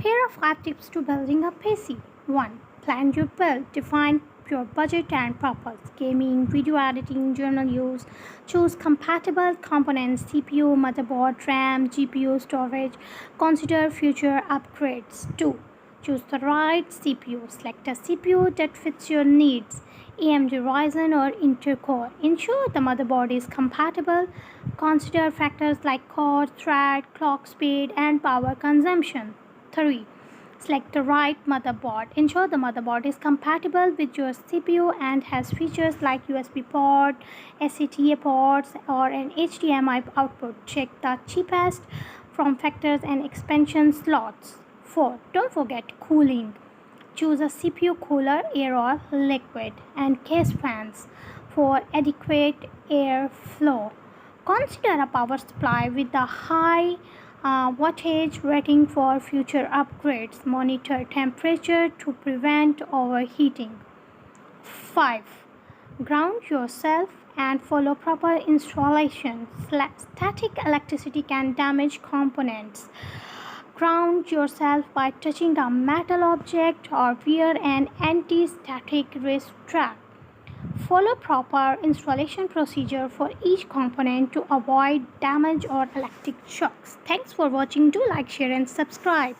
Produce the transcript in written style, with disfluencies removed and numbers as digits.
Here are 5 tips to building a PC. 1. Plan your build. Define your budget and purpose. Gaming, video editing, general use. Choose compatible components: CPU, motherboard, RAM, GPU, storage. Consider future upgrades. 2. Choose the right CPU. Select a CPU that fits your needs: AMD, Ryzen, or Intel-Core. Ensure the motherboard is compatible. Consider factors like core, thread, clock speed, and power consumption. 3. Select the right motherboard. Ensure the motherboard is compatible with your CPU and has features like USB port, SATA ports, or an HDMI output. Check the cheapest form factors and expansion slots. 4. Don't forget cooling. Choose a CPU cooler, air or liquid, and case fans for adequate airflow. Consider a power supply with a high wattage rating for future upgrades. Monitor temperature to prevent overheating. 5. Ground yourself and follow proper installation. Static electricity can damage components. Ground yourself by touching a metal object or wear an anti-static wrist strap. Follow proper installation procedure for each component to avoid damage or electric shocks. Thanks for watching. Do like, share and subscribe.